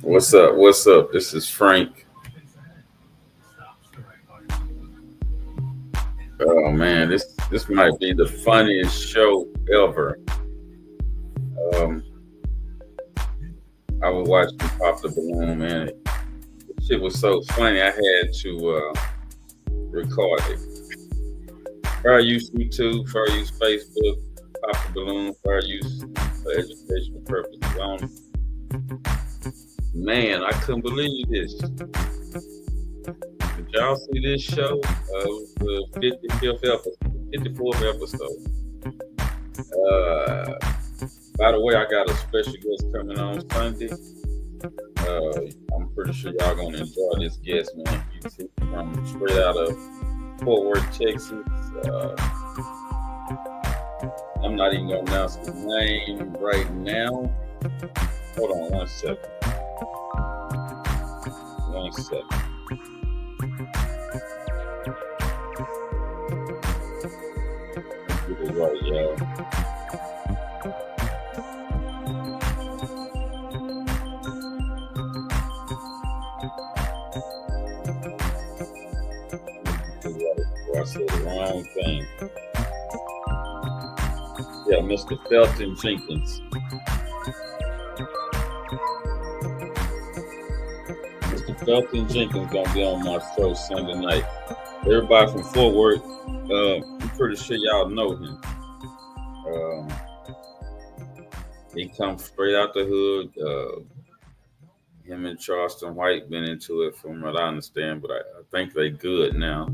What's up? What's up? This is Frank. Oh man, this might be the funniest show ever. Um, I was watching Pop the Balloon, man. Shit was so funny. I had to record it. Fair use YouTube, fair use Facebook, Pop the Balloon, fair use for educational purposes only. Man, I couldn't believe this. Did y'all see this show? It was the 55th episode, 54th episode. Uh, by the way, I got a special guest coming on Sunday. I'm pretty sure y'all gonna enjoy this guest, man. He's from straight out of Fort Worth, Texas. Uh, I'm not even gonna announce his name right now. Hold on one second. One second. Let's get it right, y'all. I said the wrong thing. Yeah, Mr. Felton Jenkins. Mr. Felton Jenkins gonna be on my show Sunday night. Everybody from Fort Worth, I'm pretty sure y'all know him. He comes straight out the hood. Him and Charleston White been into it from what I understand, but I think they good now.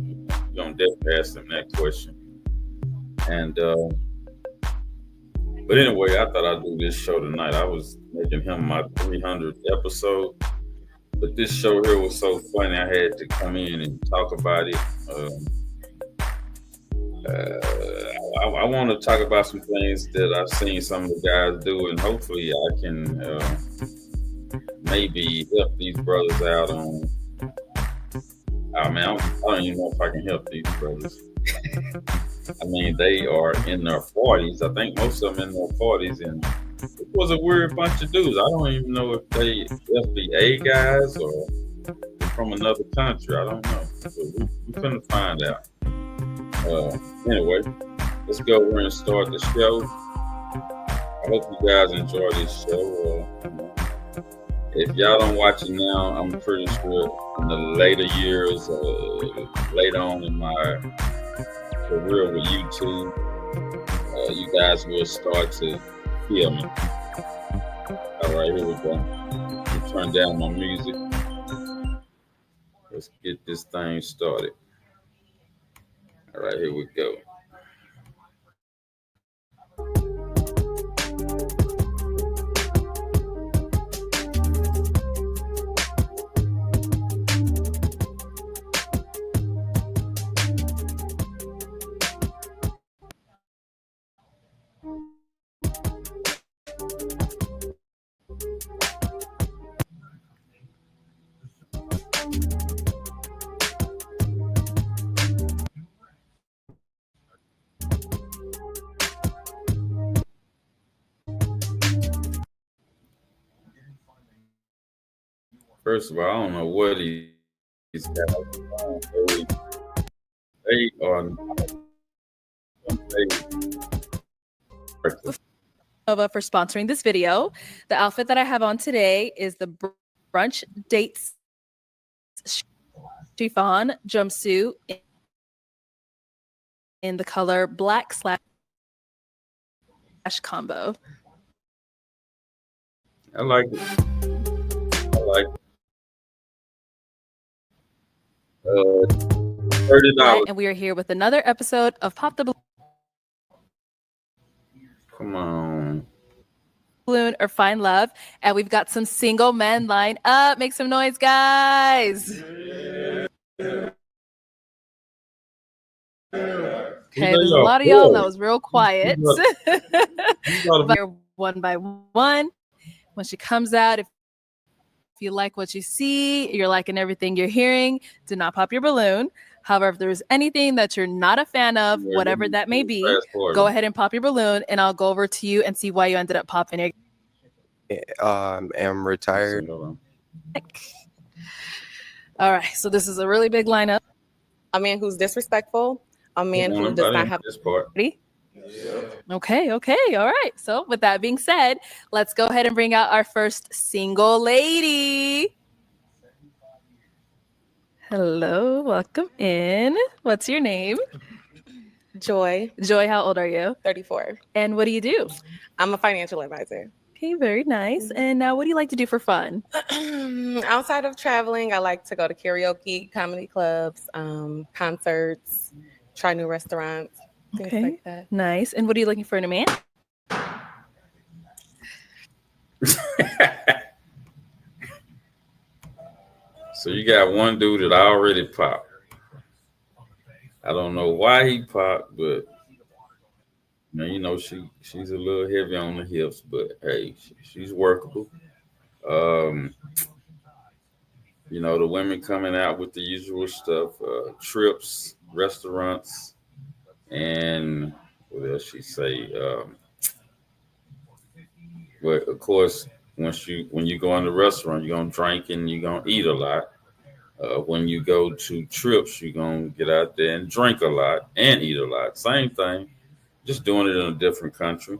You're gonna definitely ask them that question. And but anyway, I thought I'd do this show tonight. I was making him my 300th episode, but this show here was so funny. I had to come in and talk about it. I want to talk about some things that I've seen some of the guys do, and hopefully I can maybe help these brothers out on. I mean, I don't even know if I can help these brothers. I mean, they are in their 40s. I think most of them in their 40s, and it was a weird bunch of dudes. I don't even know if they FBA guys or from another country. I don't know. So we couldn't find out. Anyway, let's go over and start the show. I hope you guys enjoy this show. If y'all don't watch it now, I'm pretty sure in the later years, later on in my career with YouTube, you guys will start to feel me. All right, here we go. Let me turn down my music. Let's get this thing started. All right, here we go. First of all, I don't know what these guys are doing. They are for sponsoring this video. The outfit that I have on today is the brunch dates chiffon jumpsuit in the color black / combo. I like it. I like it. $30. Right, and we are here with another episode of Pop the Come on. Balloon or Find Love, and we've got some single men lined up. Make some noise, guys. Okay, there's a lot of y'all that was real quiet. But one by one. When she comes out, if you like what you see, you're liking everything you're hearing, do not pop your balloon. However, if there's anything that you're not a fan of, whatever that may be, go ahead and pop your balloon, and I'll go over to you and see why you ended up popping it. I'm retired All right, so this is a really big lineup. A man who's disrespectful. A man who does not have this part. Okay, all right. So with that being said, let's go ahead and bring out our first single lady. Hello, welcome in. What's your name? Joy. Joy, how old are you? 34. And what do you do? I'm a financial advisor. Okay, very nice. And now what do you like to do for fun? Outside of traveling, I like to go to karaoke, comedy clubs, concerts, try new restaurants, things like that. Nice. And what are you looking for in a man? So you got one dude that already popped. I don't know why he popped, but you know she's a little heavy on the hips, but hey, she's workable. You know, the women coming out with the usual stuff, trips, restaurants, and what else she say? But of course, when you go in the restaurant, you're gonna drink and you're gonna eat a lot. When you go to trips, you're gonna get out there and drink a lot and eat a lot. Same thing, just doing it in a different country.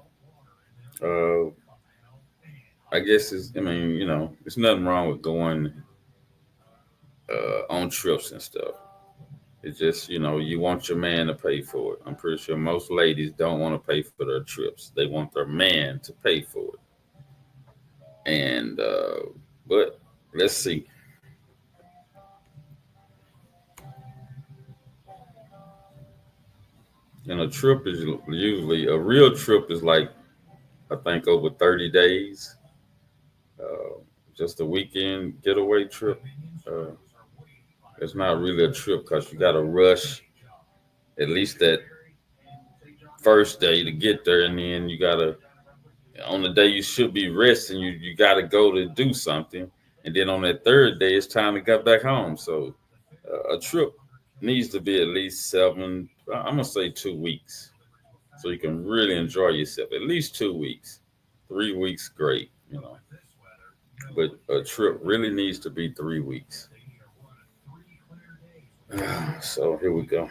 I guess there's nothing wrong with going on trips and stuff. It's just, you want your man to pay for it. I'm pretty sure most ladies don't want to pay for their trips. They want their man to pay for it. And, but let's see. And a trip is usually, a real trip is like, I think over 30 days. Just a weekend getaway trip. It's not really a trip because you got to rush at least that first day to get there, and then you got to, on the day you should be resting, you got to go to do something, and then on that third day it's time to get back home. So a trip needs to be at least 7, I'm gonna say 2 weeks, so you can really enjoy yourself. At least 2 weeks. 3 weeks, great, but a trip really needs to be 3 weeks. So here we go.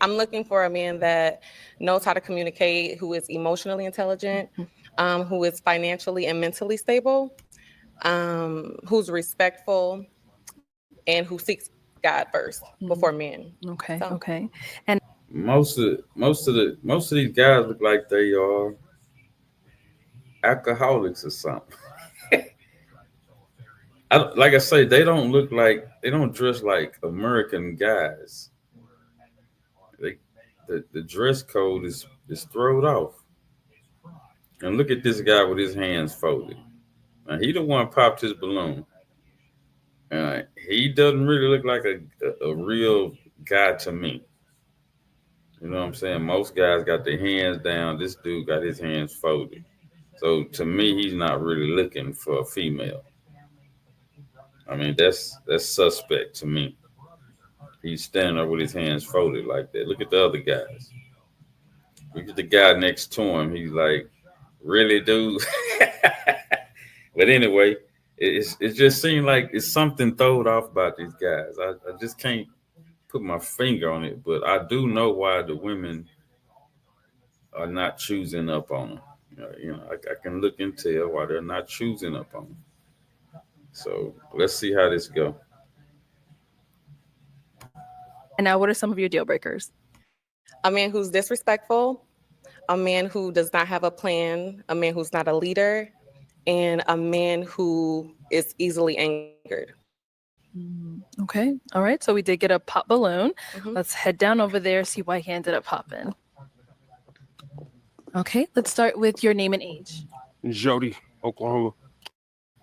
I'm looking for a man that knows how to communicate, who is emotionally intelligent, who is financially and mentally stable, who's respectful, and who seeks God first before men. Okay. And most of these guys look like they are alcoholics or something. Like I say, they don't dress like American guys. The dress code is thrown off. And look at this guy with his hands folded. Now, he the one popped his balloon. He doesn't really look like a real guy to me. You know what I'm saying? Most guys got their hands down. This dude got his hands folded. So to me, he's not really looking for a female. I mean, that's suspect to me. He's standing there with his hands folded like that. Look at the other guys. Look at the guy next to him. He's like, really, dude? But anyway, it just seemed like it's something thrown off about these guys. I just can't put my finger on it, but I do know why the women are not choosing up on them. I can look and tell why they're not choosing up on them. So let's see how this go. And now, what are some of your deal breakers? A man who's disrespectful, a man who does not have a plan, a man who's not a leader, and a man who is easily angered. Okay. All right. So we did get a pop balloon. Let's head down over there, see why he ended up popping. Okay. Let's start with your name and age. Jody, Oklahoma,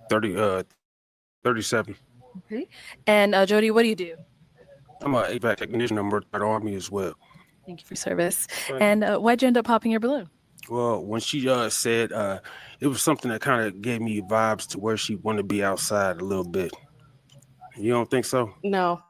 37. Okay. And Jody, what do you do? I'm an HVAC technician. I'm working at the Army as well. Thank you for service. And why'd you end up popping your balloon? Well, when she said it was something that kind of gave me vibes to where she wanted to be outside a little bit. You don't think so? No.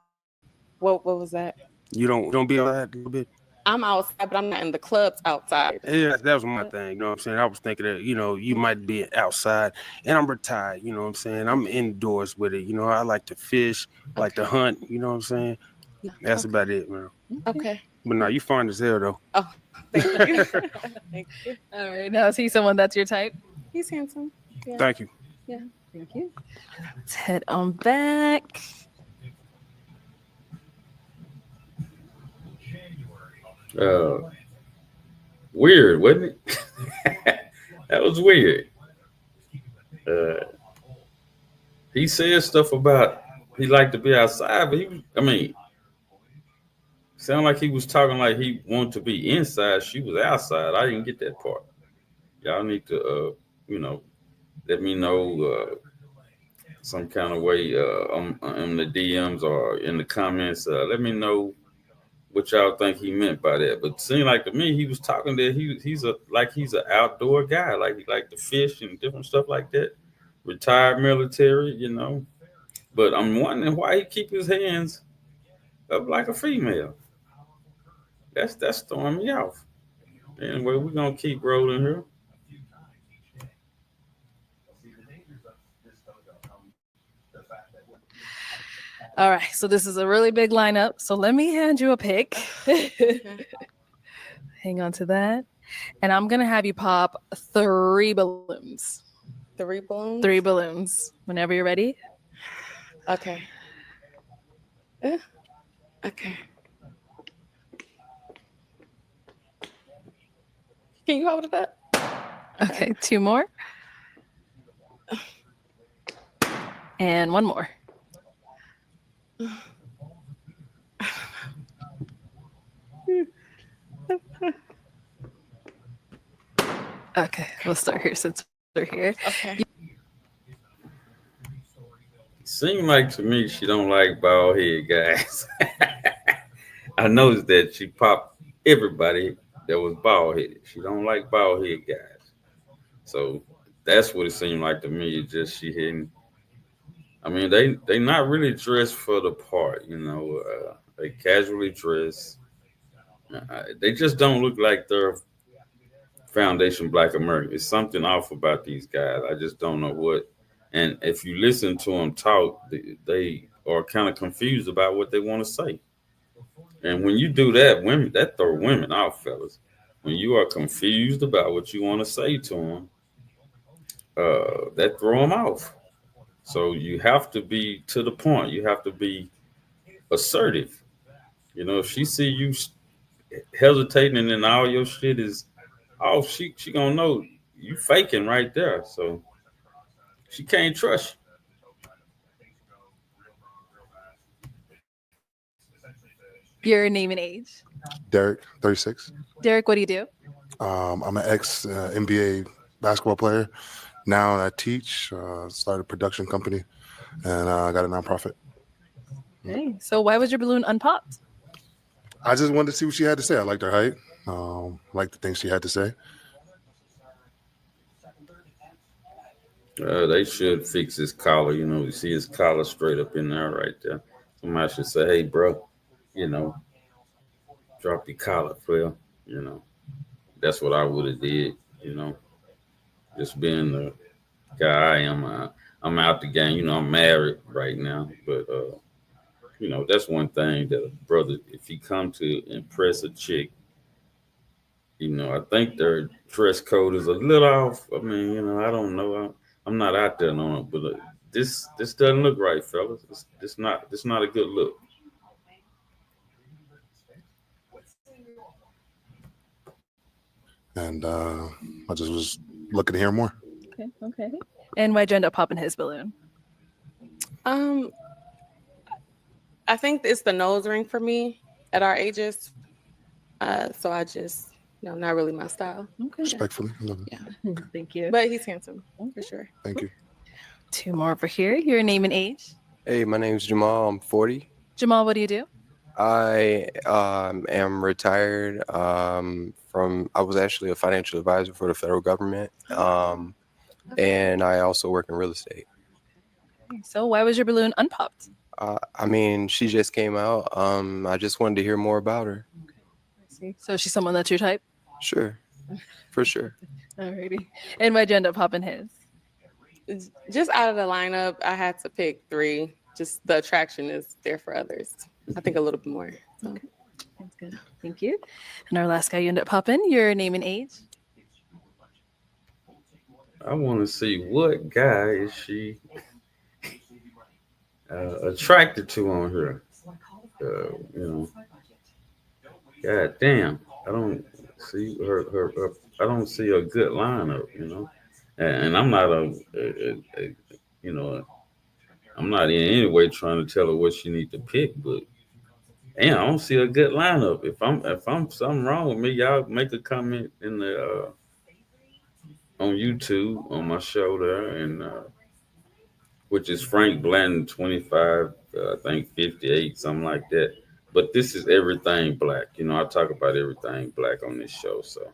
What was that? You don't be outside a little bit? I'm outside, but I'm not in the clubs outside. Yeah, that was my thing. You know what I'm saying? I was thinking that, you might be outside, and I'm retired. You know what I'm saying? I'm indoors with it. I like to fish, like to hunt. You know what I'm saying? Yeah. That's about it, man. Okay. But no, you fine as hell, though. Oh, thank you. Thank you. All right. Now, is he someone that's your type? He's handsome. Yeah. Thank you. Yeah. Thank you. Let's head on back. Weird, wasn't it? That was weird. He said stuff about he liked to be outside, but sounded like he was talking like he wanted to be inside. She was outside. I didn't get that part. Y'all need to, let me know some kind of way on the DMs or in the comments. Let me know what y'all think he meant by that. But it seemed like to me he was talking that he's an outdoor guy, like he liked to fish and different stuff like that. Retired military, But I'm wondering why he keep his hands up like a female. That's throwing me off. Anyway, we're gonna keep rolling here. All right, so this is a really big lineup. So let me hand you a pick. Hang on to that. And I'm going to have you pop 3 balloons. 3 balloons? 3 balloons. Whenever you're ready. Okay. Okay. Can you hold it up? Okay, 2 more. And 1 more. Okay, we'll start here since we're here. Okay. Seemed like to me she don't like bald head guys. I noticed that she popped everybody that was bald headed. She don't like bald head guys. So that's what it seemed like to me. It's just she hadn't. They not really dressed for the part, They casually dress. They just don't look like they're Foundation Black America. It's something off about these guys. I just don't know what. And if you listen to them talk, they are kind of confused about what they want to say. And when you do that, that throw women off, fellas. When you are confused about what you want to say to them, that throw them off. So you have to be to the point. You have to be assertive. If she see you hesitating and then all your shit is off, she gonna know you faking right there. So she can't trust you. Your name and age? Derek, 36. Derek, what do you do? I'm an ex-NBA basketball player. Now I teach, started a production company, and I got a nonprofit. Okay. So why was your balloon unpopped? I just wanted to see what she had to say. I liked her height. Liked the things she had to say. They should fix his collar. You see his collar straight up in there right there. Somebody should say, hey, bro, drop your collar, Phil. That's what I would have did, just being the guy I am. I'm out the game. I'm married right now. But, that's one thing that a brother, if he come to impress a chick, I think their dress code is a little off. I don't know. I'm not out there on it, but this doesn't look right, fellas. This not a good look. And I just was looking to hear more. Okay. And why'd you end up popping his balloon? I think it's the nose ring for me at our ages. So I just, not really my style. Okay. Respectfully. Yeah. Thank you. But he's handsome, for sure. Thank you. 2 more over here. Your name and age? Hey, my name's Jamal. I'm 40. Jamal, what do you do? I am retired I was actually a financial advisor for the federal government. And I also work in real estate. So why was your balloon unpopped? She just came out. I just wanted to hear more about her. see. So she's someone that's your type? Sure, for sure. Alrighty. And why'd you end up popping his? Just out of the lineup, I had to pick 3. Just the attraction is there for others. I think a little bit more. So. Okay. That's good. Thank you. And our last guy you end up popping, your name and age? I want to see what guy is she attracted to on here. God damn, I don't see her. I don't see a good lineup. And I'm not I'm not in any way trying to tell her what she needs to pick, but and I don't see a good lineup. If I'm something wrong with me, y'all make a comment in the on YouTube on my show there, and which is Frank Blanton 25, I think 58, something like that. But this is everything black. I talk about everything black on this show. So,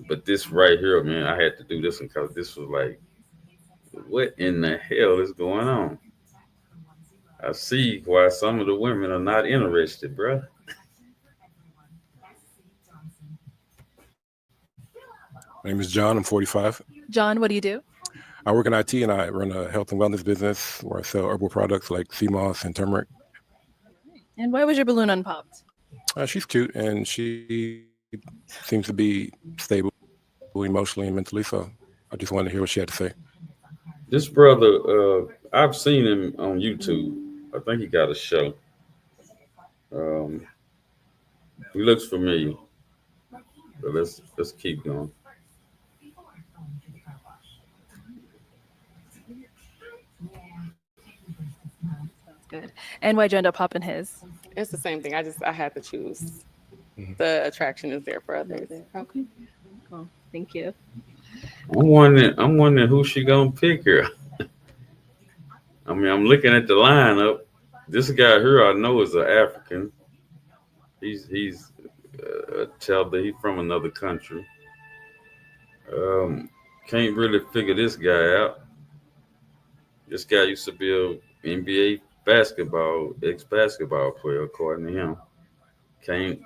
but this right here, man, I had to do this one because this was like, what in the hell is going on? I see why some of the women are not interested, bro. My name is John. I'm 45. John, what do you do? I work in IT and I run a health and wellness business where I sell herbal products like sea moss and turmeric. And why was your balloon unpopped? She's cute and she seems to be stable emotionally and mentally. So I just wanted to hear what she had to say. This brother, I've seen him on YouTube. I think he got a show. He looks familiar. But let's keep going. Good. And why'd you end up popping his? It's the same thing. I had to choose. The attraction is there for others. Okay. Cool. Thank you. I'm wondering who she gonna pick here. I mean, I'm looking at the lineup. This guy here I know is an African. He's tell that he's from another country. Can't really figure this guy out. This guy used to be a NBA ex-basketball player, according to him. Can't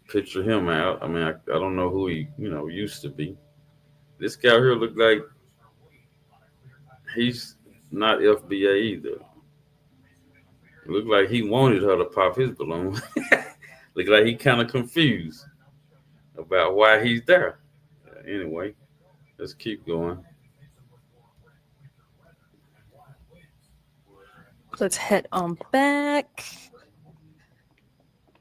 picture him out. I mean, I don't know who he, used to be. This guy here looked like he's not FBA either. It looked like he wanted her to pop his balloon. Looked like he kind of confused about why he's there. Anyway, let's keep going. Let's head on back.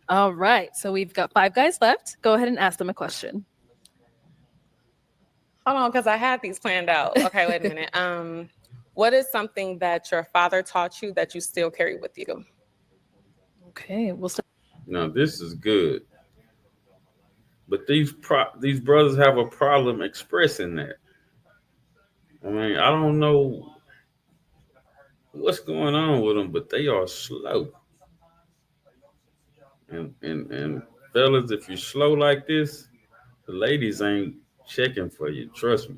All right. So we've got 5 guys left. Go ahead and ask them a question. Hold on, because I had these planned out. Okay, wait a minute. What is something that your father taught you that you still carry with you? Okay, we'll start. Now this is good, but these brothers have a problem expressing that. I mean, I don't know what's going on with them, but they are slow. And fellas, if you're slow like this, the ladies ain't checking for you. Trust me.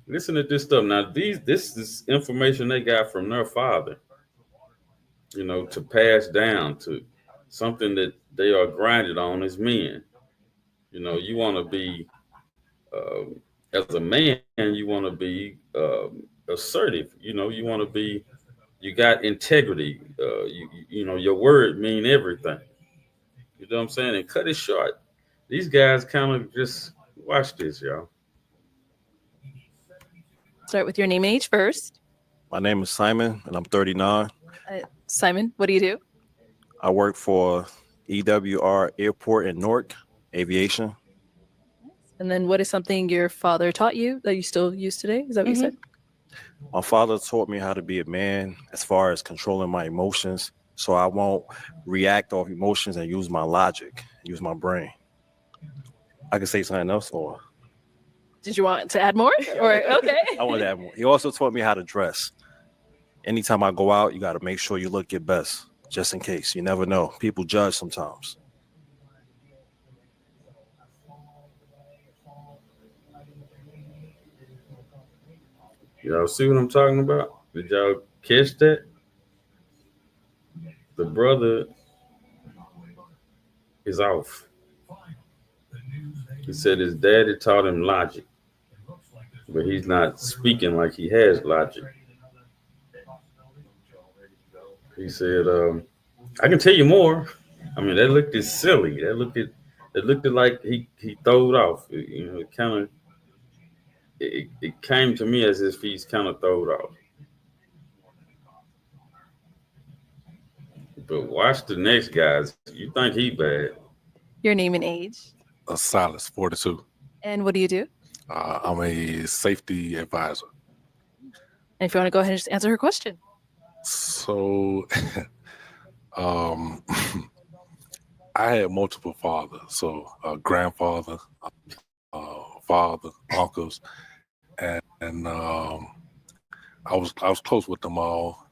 Listen to this stuff. Now, this is information they got from their father, to pass down to something that they are grinded on as men. You want to be, as a man, you want to be assertive. You want to be, you got integrity. Your word mean everything. You know what I'm saying? And cut it short. These guys kind of just watch this, y'all. Start with your name and age first. My name is Simon, and I'm 39. Simon, what do you do? I work for EWR Airport in Newark, aviation. And then what is something your father taught you that you still use today? Is that what you said? My father taught me how to be a man as far as controlling my emotions, so I won't react off emotions and use my logic, use my brain. I can say something else, or did you want to add more? Or okay. I want to add more. He also taught me how to dress. Anytime I go out, you got to make sure you look your best, just in case. You never know. People judge sometimes. Y'all see what I'm talking about? Did y'all catch that? The brother is off. He said his daddy taught him logic, but he's not speaking like he has logic. He said, I can tell you more. I mean, that looked silly. That looked like he throwed off. It kind of it came to me as if he's kind of throwed off. But watch the next guys. You think he bad? Your name and age. Silas, 42. And what do you do? I'm a safety advisor. And if you want to go ahead and just answer her question. So, I had multiple fathers. So, grandfather, father, uncles, and I was close with them all.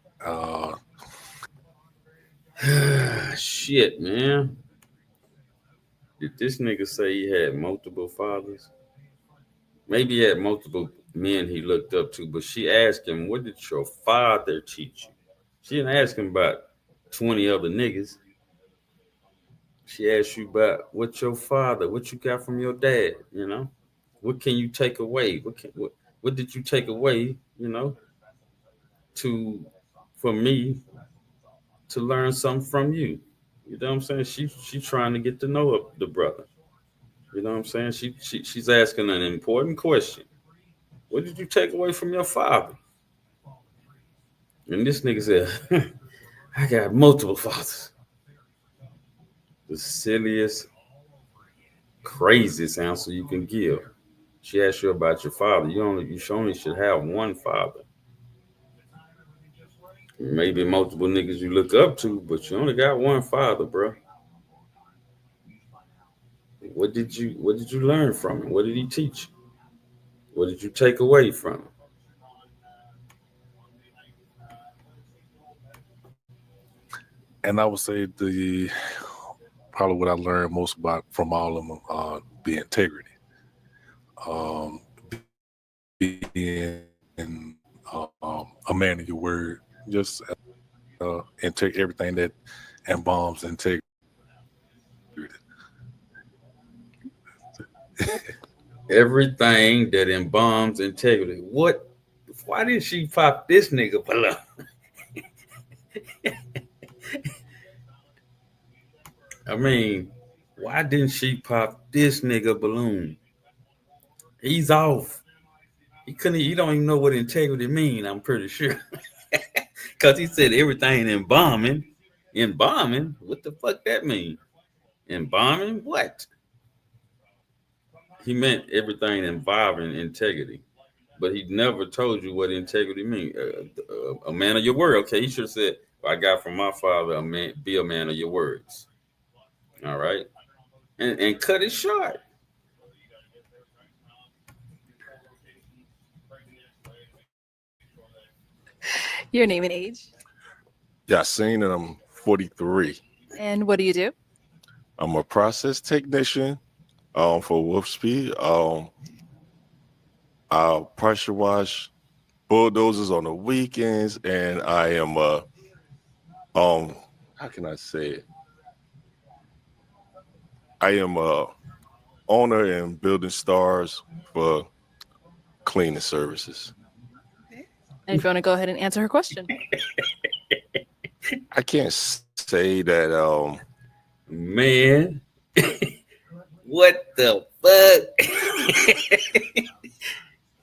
Shit, man. Did this nigga say he had multiple fathers? Maybe he had multiple men he looked up to, but she asked him, what did your father teach you? She didn't ask him about 20 other niggas. She asked you about what you got from your dad, What can you take away? What did you take away, for me to learn something from you? You know what I'm saying? She's trying to get to know the brother. You know what I'm saying? She's asking an important question. What did you take away from your father? And this nigga said, I got multiple fathers. The silliest, craziest answer you can give. She asked you about your father. You only should have one father. Maybe multiple niggas you look up to, but you only got one father, bro. What did you learn from him? What did he teach you? What did you take away from him? And I would say probably what I learned most about from all of them the integrity. Being a man of your word, just take everything that embalms integrity. Everything that embalms integrity. What? Why did she pop this nigga below? I mean, why didn't she pop this nigga balloon? He's off. He don't even know what integrity mean, I'm pretty sure. Because he said everything embalming. Embalming? What the fuck that mean? Embalming? What? He meant everything involving integrity. But he never told you what integrity means. A man of your word. Okay, he should have said, I got from my father, be a man of your words. All right? And cut it short. Your name and age. Yasin, and I'm 43. And what do you do? I'm a process technician for Wolfspeed. I'll pressure wash bulldozers on the weekends, and I am how can I say it? I am a owner and building stars for cleaning services. And if you want to go ahead and answer her question. I can't say that man. What the fuck?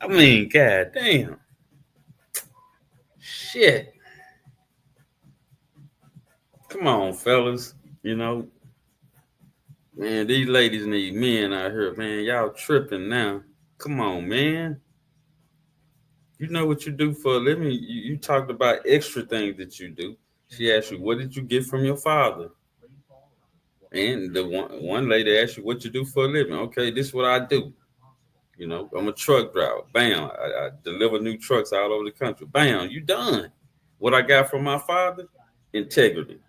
I mean, god damn. Shit. Come on, fellas. Man, these ladies need men out here, man. Y'all tripping now. Come on, man. You know what you do for a living. You talked about extra things that you do. She asked you, what did you get from your father? And the one lady asked you, what you do for a living? Okay, this is what I do. I'm a truck driver. Bam, I deliver new trucks all over the country. Bam, you done. What I got from my father? Integrity.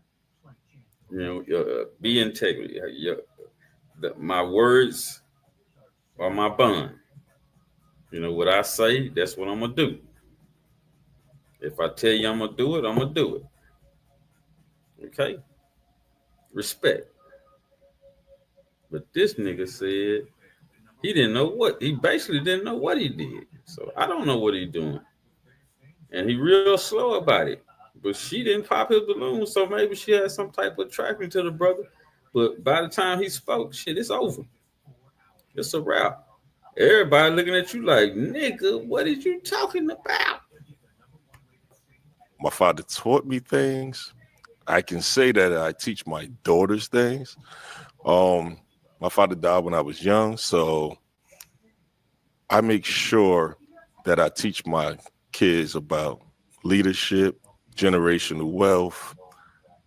Be integrity. My words are my bond. What I say, that's what I'm going to do. If I tell you I'm going to do it, I'm going to do it. Okay? Respect. But this nigga said he didn't know what he basically didn't know what he did. So I don't know what he's doing. And he real slow about it. But she didn't pop his balloon, so maybe she had some type of attraction to the brother. But by the time he spoke, shit, it's over. It's a wrap. Everybody looking at you like, nigga, what are you talking about? My father taught me things. I can say that I teach my daughters things. My father died when I was young, so I make sure that I teach my kids about leadership, generational wealth,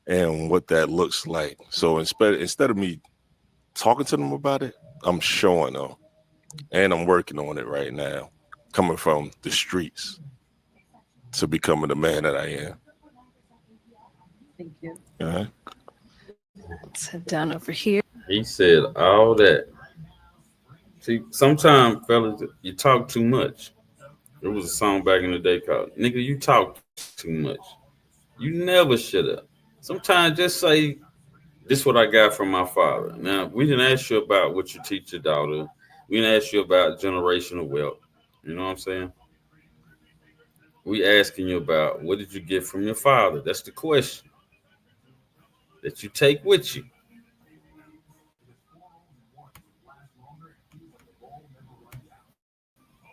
and what that looks like. So instead of me talking to them about it, I'm showing them, and I'm working on it right now, coming from the streets to becoming the man that I am. Thank you. Uh-huh. Sit down over here. He said all that. See, sometimes, fellas, you talk too much. There was a song back in the day called "Nigga, You Talk Too Much." You never shut up. Sometimes just say, "This is what I got from my father." Now, we didn't ask you about what you teach your daughter. We didn't ask you about generational wealth. You know what I'm saying? We asking you about what did you get from your father? That's the question that you take with you.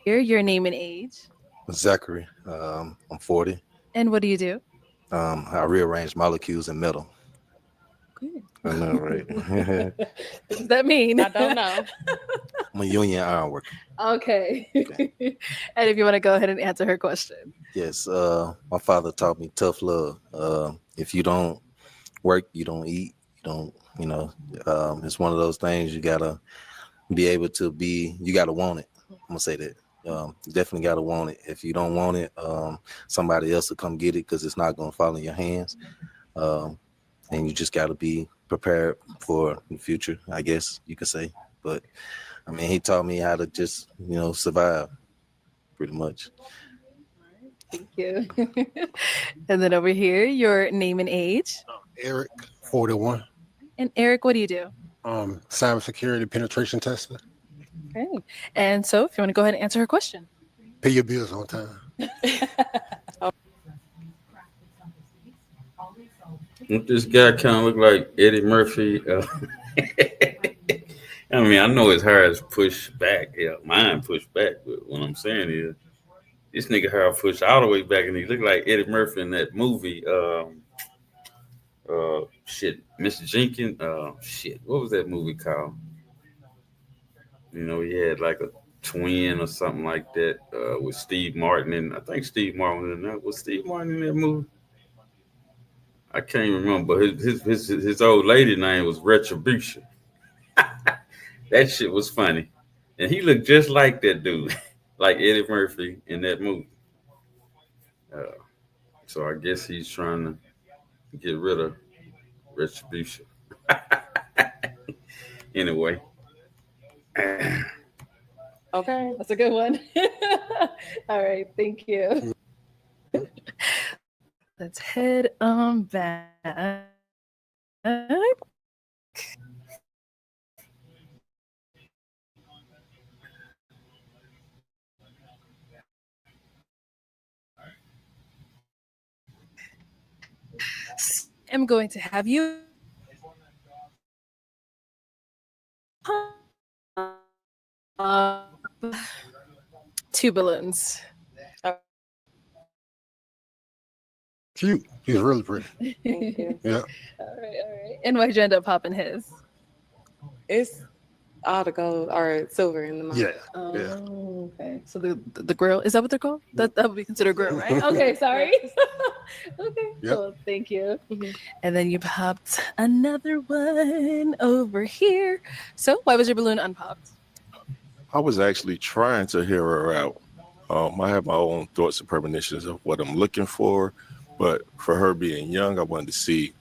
Your name and age. Zachary. I'm 40. And what do you do? I rearrange molecules in metal. Good. I know, right? What does that mean? I don't know. I'm a union iron worker. Okay. And if you want to go ahead and answer her question. Yes. My father taught me tough love. If you don't work, you don't eat. You don't, it's one of those things you gotta be able to be, you gotta want it. I'm gonna say that. Definitely gotta want it. If you don't want it, somebody else will come get it because it's not gonna fall in your hands. And you just gotta be prepared for the future, I guess you could say. But I mean, he taught me how to just, survive pretty much. Thank you. And then over here, your name and age. Eric, 41. And Eric, what do you do? Cybersecurity penetration tester. Okay. And so if you want to go ahead and answer her question. Pay your bills on time. This guy kind of look like Eddie Murphy. I mean, I know his hair is pushed back. Yeah, mine pushed back. But what I'm saying is, this nigga hair pushed all the way back, and he looked like Eddie Murphy in that movie. Mr. Jenkins. What was that movie called? He had like a twin or something like that with Steve Martin, and I think Steve Martin in that. Was Steve Martin in that movie? I can't remember. His old lady name was Retribution. That shit was funny, and he looked just like that dude, like Eddie Murphy in that movie. So I guess he's trying to get rid of Retribution. Anyway. Okay. That's a good one. All right. Thank you. Let's head back. I'm going to have you two balloons. Cute. He's really pretty. Thank you. Yeah. All right. And why'd you end up popping his? It's all the gold or silver in the mouth. Yeah. Oh, okay. So the grill, is that what they're called? That would be considered grill, right? Okay, sorry. Okay, Yep. cool. Thank you. And then you popped another one over here. So why was your balloon unpopped? I was actually trying to hear her out. I have my own thoughts and premonitions of what I'm looking for, but for her being young, I wanted to see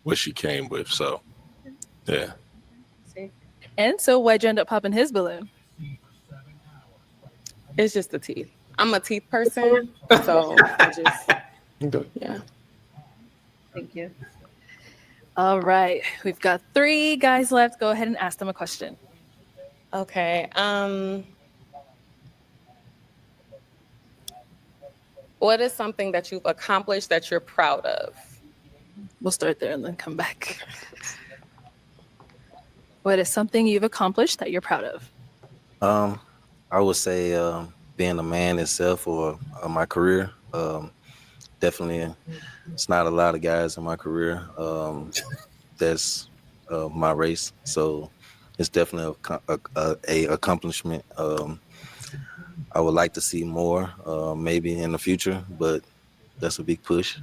what she came with. So, yeah. And so why'd you end up popping his balloon? It's just the teeth. I'm a teeth person, so I just, Okay. yeah. Thank you. All right. We've got 3 guys left. Go ahead and ask them a question. Okay. What is something that you've accomplished that you're proud of? We'll start there and then come back. What is something you've accomplished that you're proud of? I would say being a man itself or my career. Definitely, it's not a lot of guys in my career that's my race, so it's definitely a accomplishment. I would like to see more, maybe in the future, but that's a big push.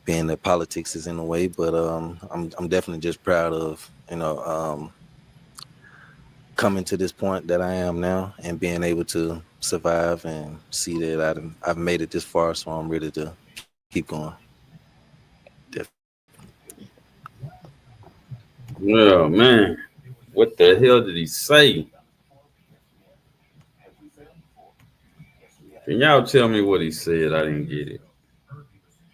Being that politics is in the way, but I'm definitely just proud of coming to this point that I am now and being able to survive and see that I've made it this far, so I'm ready to keep going. Well, man, what the hell did he say? Can y'all tell me what he said? I didn't get it.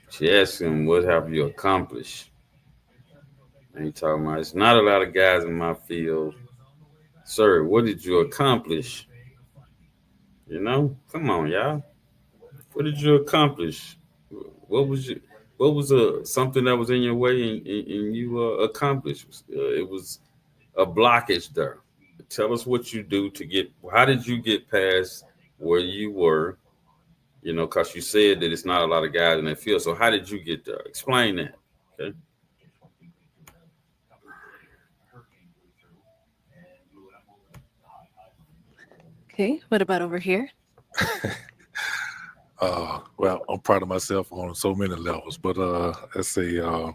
She asked him, what have you accomplished? And he talking about, it's not a lot of guys in my field. Sir, what did you accomplish? You know, come on, y'all. What did you accomplish? What was something that was in your way and you accomplished? It was a blockage there. Tell us what you do to get. How did you get past where you were? You know, because you said that it's not a lot of guys in that field. So how did you get there? Explain that. Okay. Okay. What about over here? Well, I'm proud of myself on so many levels, but let's see. I'll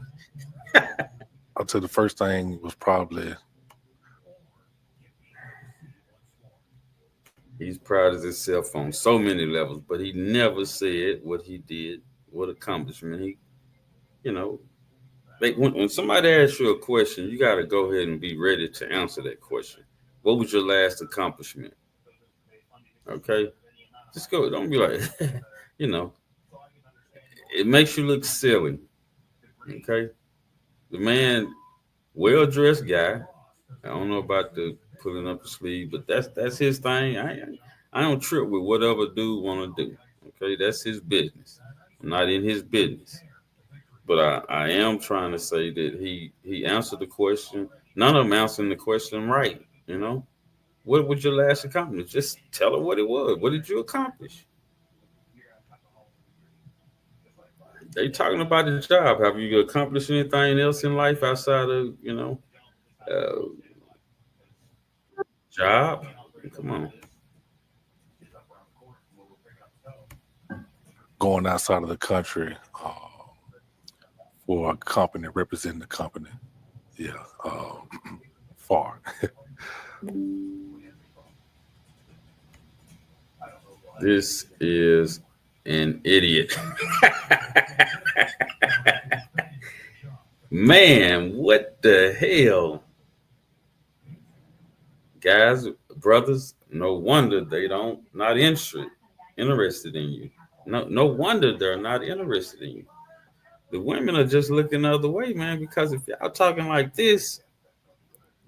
tell the first thing was probably he's proud of himself on so many levels, but he never said what he did, what accomplishment he, you know. When somebody asks you a question, you got to go ahead and be ready to answer that question. What was your last accomplishment? Okay, just go. Don't be like, you know, it makes you look silly. Okay, the man, well-dressed guy. I don't know about the pulling up the sleeve, but that's his thing. I don't trip with whatever dude want to do. Okay, that's his business. I'm not in his business. But I am trying to say that he answered the question. None of them answering the question right. You know, what was your last accomplishment? Just tell her what it was. What did you accomplish? They talking about the job. Have you accomplished anything else in life outside of, you know, job? Come on. going outside of the country for a company, representing the company. Yeah, far. This is an idiot. Man, what the hell? Guys, brothers, no wonder they not interested in you. No wonder they're not interested in you. The women are just looking the other way, man, because if y'all talking like this,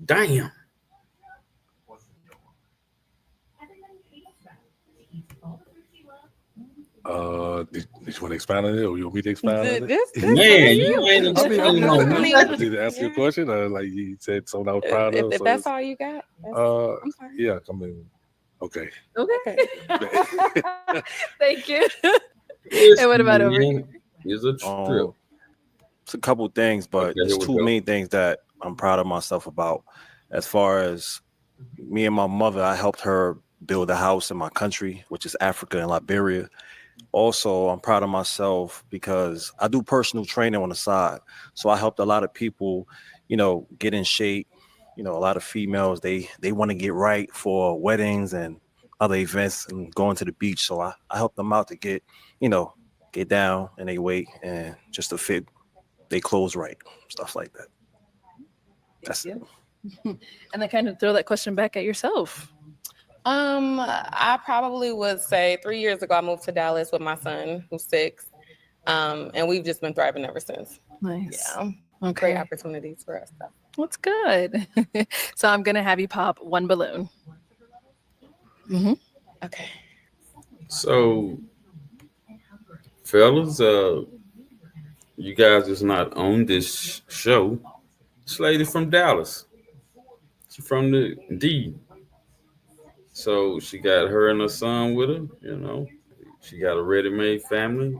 damn. Did you want to expand on it, or you want me to expand on it? Man, you ain't explaining on me. Did I ask you a question, or like you said something I was proud of? If that's all you got, I'm sorry. Yeah, I mean, okay. Okay. Thank you. And what about over here? Here's a trip. It's a couple things, but there's two main things that I'm proud of myself about. As far as me and my mother, I helped her build a house in my country, which is Africa and Liberia. Also, I'm proud of myself because I do personal training on the side. So I helped a lot of people, you know, get in shape. You know, a lot of females, they want to get right for weddings and other events and going to the beach. So I help them out to get down in their weight and just to fit their clothes right, stuff like that. That's it. And then kind of throw that question back at yourself. I probably would say 3 years ago, I moved to Dallas with my son, who's 6. And we've just been thriving ever since. Nice. Yeah. Okay. Great opportunities for us. Though. That's good. So I'm gonna have you pop one balloon. Mm-hmm. Okay. So, fellas, you guys is not on this show. This lady from Dallas. She from the D. So she got her and her son with her. You know, she got a ready-made family.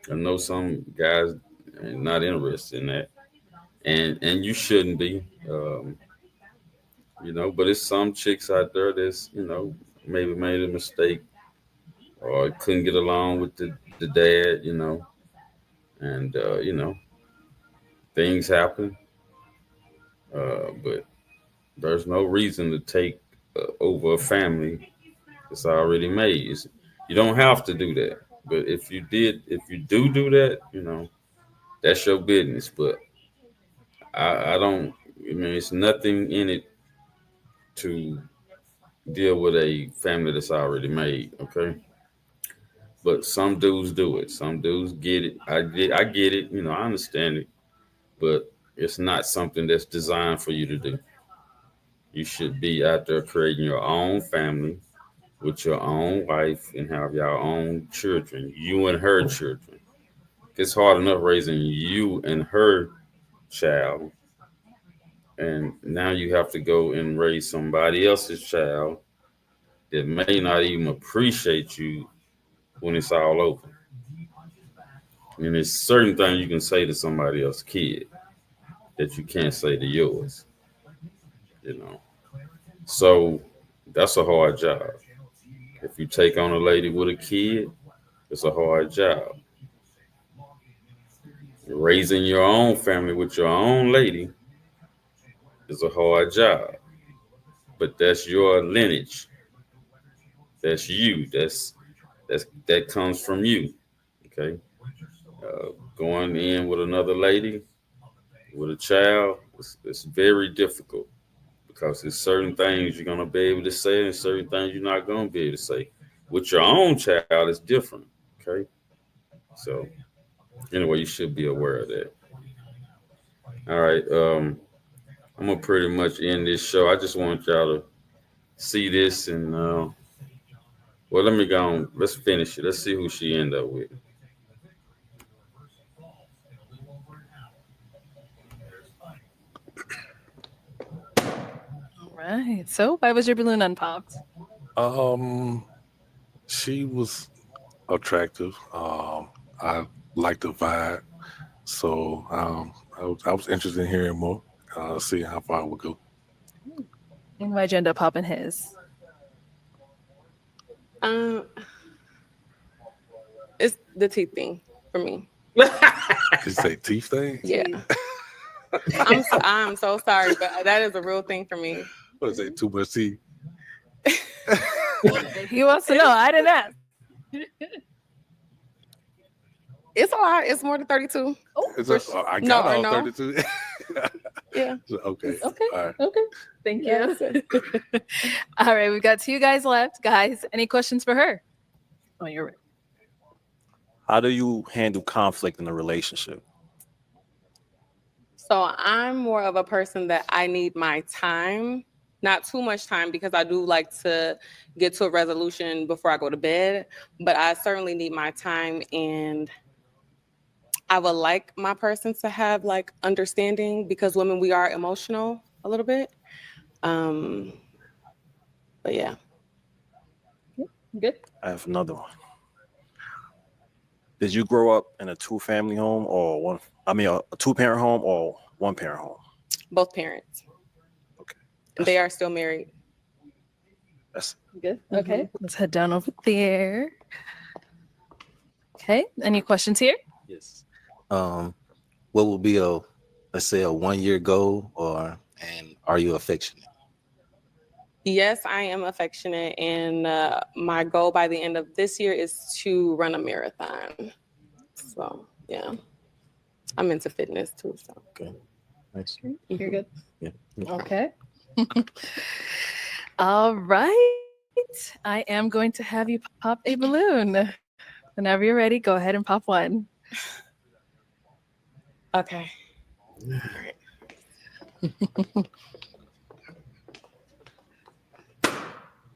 I know some guys are not interested in that, and you shouldn't be. You know, but it's some chicks out there that's maybe made a mistake or couldn't get along with the dad. And things happen. But there's no reason to take over a family that's already made. You don't have to do that. But if you do that, that's your business. But I don't. I mean, it's nothing in it to deal with a family that's already made. Okay. But some dudes do it. Some dudes get it. I get it. I understand it. But it's not something that's designed for you to do. You should be out there creating your own family with your own wife and have your own children, you and her children. It's hard enough raising you and her child. And now you have to go and raise somebody else's child that may not even appreciate you when it's all over. And there's certain things you can say to somebody else's kid that you can't say to yours. So that's a hard job. If you take on a lady with a kid, it's a hard job. Raising your own family with your own lady is a hard job. But that's your lineage. That's you. That comes from you. Okay. Going in with another lady, with a child, it's very difficult because there's certain things you're gonna be able to say and certain things you're not gonna be able to say. With your own child, it's different. Okay. So anyway, you should be aware of that. All right. I'm gonna pretty much end this show. I just want y'all to see this and let me go on. Let's finish it. Let's see who she end up with. All right. So why was your balloon unpopped? She was attractive. I liked the vibe, so I was interested in hearing more. See how far it would go. And why'd you end up popping his? It's the teeth thing for me. Did you say teeth thing? Yeah. I'm so sorry, but that is a real thing for me. What is it? Too much teeth? He wants to know. I didn't ask. It's a lot. It's more than 32. Oh, I got all 32. Yeah. Okay. Okay. All right. Okay. Thank you. All right. We've got 2 guys left. Guys, any questions for her? Oh, you're right. How do you handle conflict in a relationship? So I'm more of a person that I need my time, not too much time, because I do like to get to a resolution before I go to bed, but I certainly need my time, and I would like my person to have like understanding, because women, we are emotional a little bit. But yeah. Good. I have another one. Did you grow up in a 2-family home or a 2-parent home or 1-parent home? Both parents. Okay. They are still married. That's good. Okay. Let's head down over there. Okay. Any questions here? Yes. What would be let's say a 1-year goal, and are you affectionate? Yes, I am affectionate, and my goal by the end of this year is to run a marathon. So yeah, I'm into fitness too. So okay, nice. You're good. Yeah. Okay. All right. I am going to have you pop a balloon. Whenever you're ready, go ahead and pop one. Okay.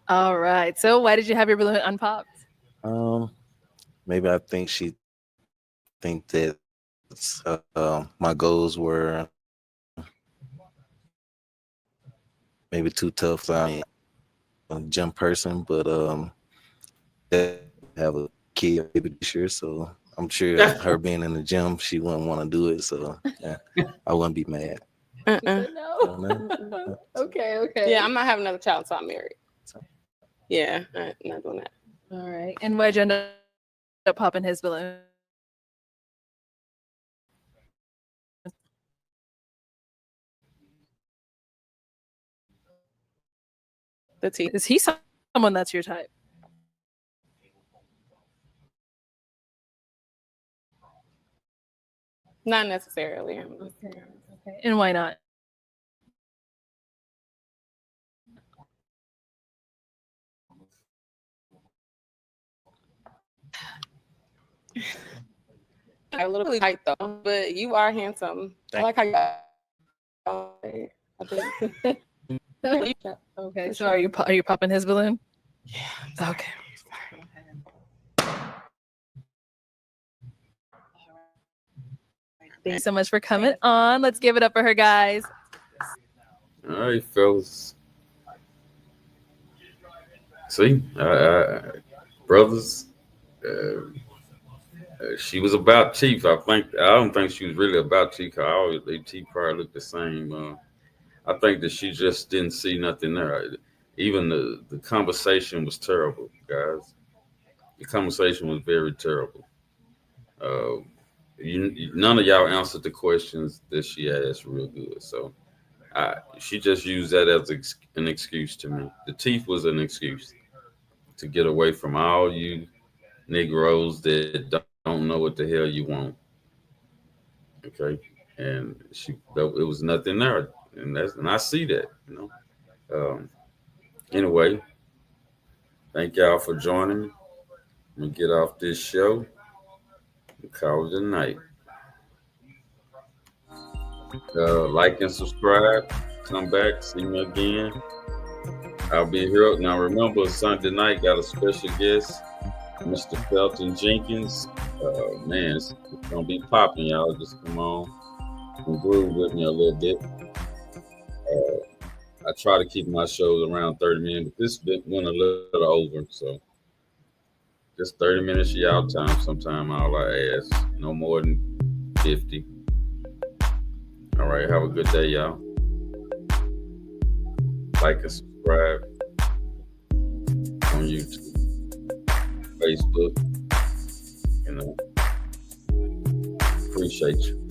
All right. So why did you have your balloon unpopped? Maybe I think she think that my goals were maybe too tough. I'm a gym person, but I have a kid maybe this year, so I'm sure her being in the gym, she wouldn't want to do it. So yeah, I wouldn't be mad. No. Okay. Yeah, I'm not having another child until I'm married. Yeah, I'm not doing that. All right. And why'd you end up popping his balloon? Is he someone that's your type? Not necessarily. Okay. And why not? A little really tight though, but you are handsome. I like how you. Okay. So are you popping his balloon? Yeah. Okay. Thank you so much for coming on. Let's give it up for her, guys. All right, fellas. See, brothers, she was about Chief. I don't think she was really about Chief. They Chief probably looked the same. I think that she just didn't see nothing there. Even the conversation was terrible, guys. The conversation was very terrible. None of y'all answered the questions that she asked real good. So she just used that as an excuse to me. The teeth was an excuse to get away from all you Negroes that don't know what the hell you want. Okay, and it was nothing there, and I see that. Anyway, thank y'all for joining me. I'm gonna get off this show and call it a night. Like and subscribe. Come back, see me again. I'll be here. Now remember, Sunday night got a special guest, Mr. Felton Jenkins. Man, it's gonna be popping, y'all. Just come on and groove with me a little bit. I try to keep my shows around 30 minutes, but this bit went a little over, so just 30 minutes of y'all time. Sometime all I ask, no more than 50. All right, have a good day, y'all. Like and subscribe on YouTube, Facebook. Appreciate you.